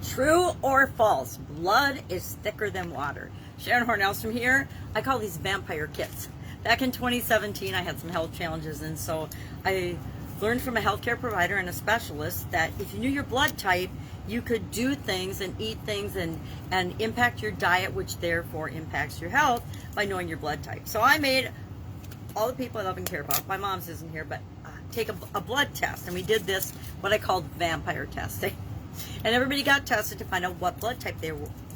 True or false? Blood is thicker than water. Sharon Horne-Ellstrom here. I call these vampire kits. Back in 2017, I had some health challenges, and so I learned from a healthcare provider and a specialist that if you knew your blood type, you could do things and eat things and impact your diet, which therefore impacts your health by knowing your blood type. So I made all the people I love and care about, my mom's isn't here, but take a blood test, and we did this, what I called vampire testing. And everybody got tested to find out what blood type they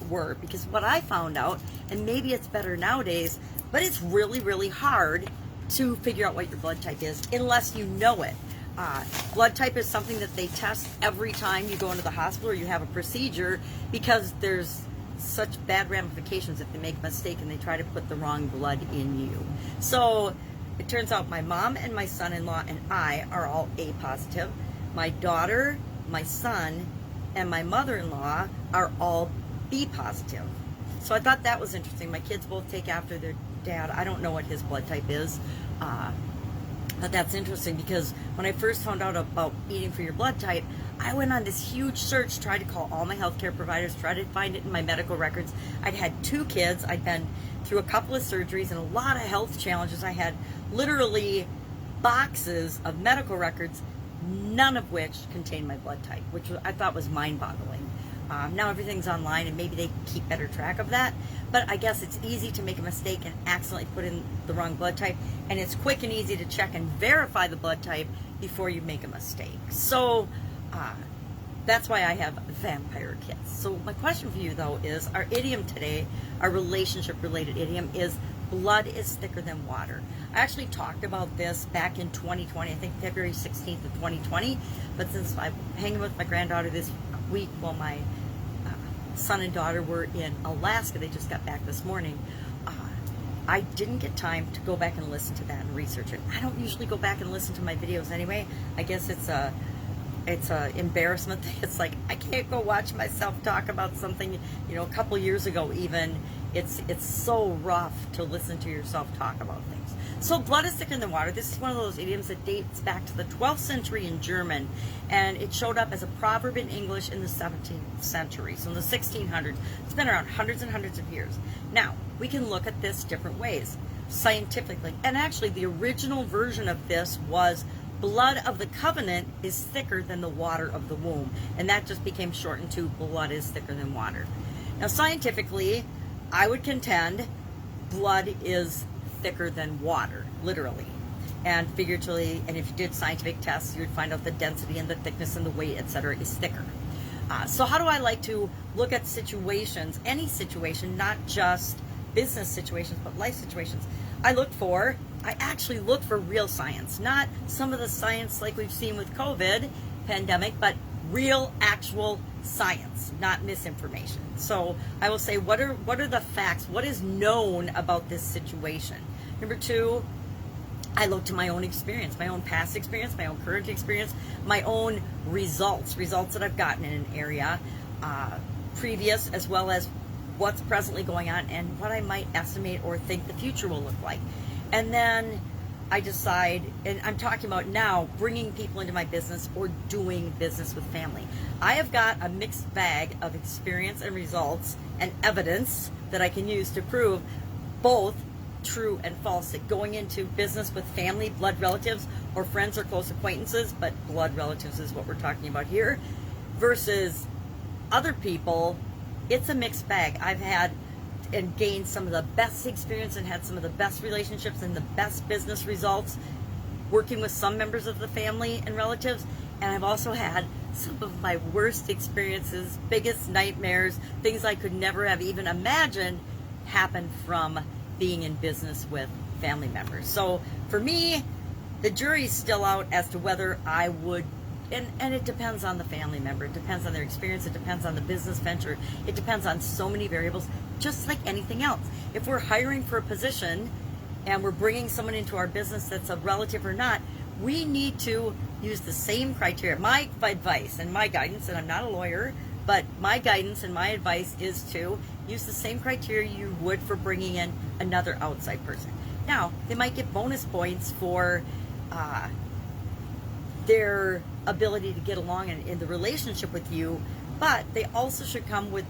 were, because what I found out, and maybe it's better nowadays, but it's really, really hard to figure out what your blood type is unless you know it. Blood type is something that they test every time you go into the hospital or you have a procedure, because there's such bad ramifications if they make a mistake and they try to put the wrong blood in you. So it turns out my mom and my son-in-law and I are all A positive. My daughter, my son, and my mother-in-law are all B positive. So I thought that was interesting. My kids both take after their dad. I don't know what his blood type is, but that's interesting, because when I first found out about eating for your blood type, I went on this huge search, tried to call all my healthcare providers, tried to find it in my medical records. I'd had 2 kids. I'd been through a couple of surgeries and a lot of health challenges. I had literally boxes of medical records, none of which contained my blood type, which I thought was mind-boggling. Now everything's online, and maybe they keep better track of that, but I guess it's easy to make a mistake and accidentally put in the wrong blood type, and it's quick and easy to check and verify the blood type before you make a mistake. So that's why I have vampire kits. So my question for you, though, is our idiom today, our relationship-related idiom, is blood is thicker than water. I actually talked about this back in 2020, I think February 16th of 2020, but since I'm hanging with my granddaughter this week while my son and daughter were in Alaska, they just got back this morning, I didn't get time to go back and listen to that and research it. I don't usually go back and listen to my videos anyway. I guess it's a embarrassment thing. It's like I can't go watch myself talk about something, you know, a couple years ago even. It's so rough to listen to yourself talk about things. So blood is thicker than water. This is one of those idioms that dates back to the 12th century in German, and it showed up as a proverb in English in the 17th century. So in the 1600s, it's been around hundreds and hundreds of years. Now, we can look at this different ways, scientifically. And actually, the original version of this was blood of the covenant is thicker than the water of the womb. And that just became shortened to blood is thicker than water. Now, scientifically, I would contend blood is thicker than water, literally and figuratively. And if you did scientific tests, you would find out the density and the thickness and the weight, etc., is thicker. So how do I like to look at situations, any situation, not just business situations, but life situations? I actually look for real science, not some of the science like we've seen with COVID pandemic, but real, actual science, not misinformation. So I will say, what are the facts? What is known about this situation? Number 2, I look to my own experience, my own past experience, my own current experience, my own results that I've gotten in an area, previous, as well as what's presently going on and what I might estimate or think the future will look like. And then I decide, and I'm talking about now bringing people into my business or doing business with family. I have got a mixed bag of experience and results and evidence that I can use to prove both true and false, that going into business with family, blood relatives, or friends or close acquaintances, but blood relatives is what we're talking about here, versus other people, it's a mixed bag. I've had and gained some of the best experience and had some of the best relationships and the best business results working with some members of the family and relatives, and I've also had some of my worst experiences, biggest nightmares, things I could never have even imagined happen from being in business with family members. So for me, the jury's still out as to whether I would, and it depends on the family member, it depends on their experience, it depends on the business venture, it depends on so many variables, just like anything else. If we're hiring for a position and we're bringing someone into our business that's a relative or not, we need to use the same criteria. My advice and my guidance, and I'm not a lawyer, but my guidance and my advice is to use the same criteria you would for bringing in another outside person. Now, they might get bonus points for their ability to get along in the relationship with you but they also should come with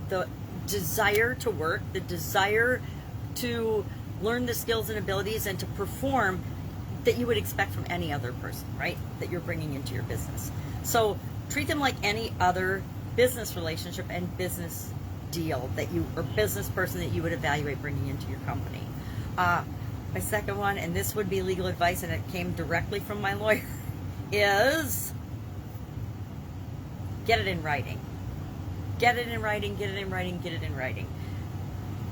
the desire to work, the desire to learn the skills and abilities and to perform that you would expect from any other person, right? That you're bringing into your business. So treat them like any other business relationship and business deal that you, or business person that you would evaluate bringing into your company. My second one, and this would be legal advice and it came directly from my lawyer, is get it in writing. Get it in writing, get it in writing, get it in writing.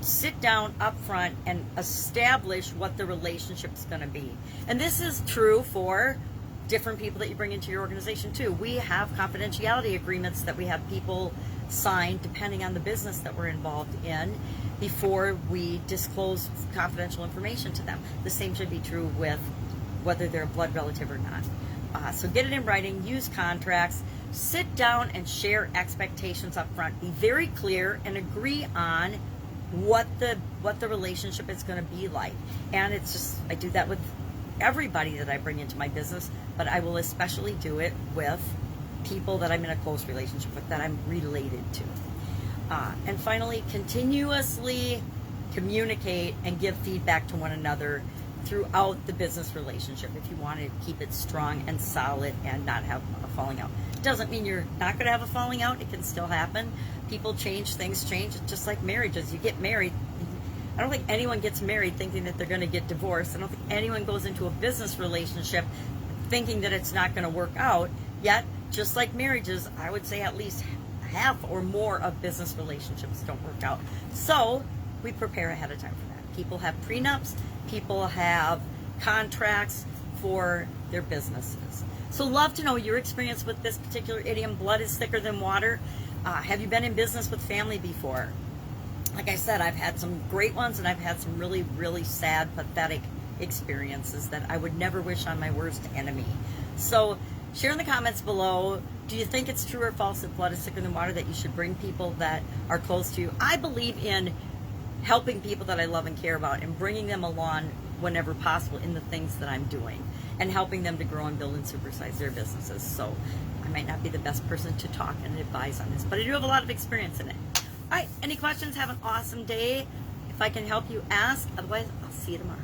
Sit down up front and establish what the relationship is going to be. And this is true for different people that you bring into your organization too. We have confidentiality agreements that we have people sign depending on the business that we're involved in before we disclose confidential information to them. The same should be true with whether they're a blood relative or not. So get it in writing, use contracts, sit down and share expectations up front. Be very clear and agree on what the relationship is going to be like. And it's just, I do that with everybody that I bring into my business, but I will especially do it with people that I'm in a close relationship with, that I'm related to. And finally, continuously communicate and give feedback to one another throughout the business relationship if you want to keep it strong and solid and not have a falling out. It doesn't mean you're not going to have a falling out. It can still happen. People change, things change. It's just like marriages. You get married. I don't think anyone gets married thinking that they're going to get divorced. I don't think anyone goes into a business relationship thinking that it's not going to work out. Yet, just like marriages, I would say at least half or more of business relationships don't work out. So we prepare ahead of time for that. People have prenups. People have contracts for their businesses. So love to know your experience with this particular idiom, blood is thicker than water. Have you been in business with family before? Like I said, I've had some great ones and I've had some really, really sad, pathetic experiences that I would never wish on my worst enemy. So share in the comments below, do you think it's true or false that blood is thicker than water, that you should bring people that are close to you? I believe in helping people that I love and care about and bringing them along whenever possible in the things that I'm doing and helping them to grow and build and supersize their businesses. So I might not be the best person to talk and advise on this, but I do have a lot of experience in it. All right, any questions? Have an awesome day. If I can help you, ask. Otherwise, I'll see you tomorrow.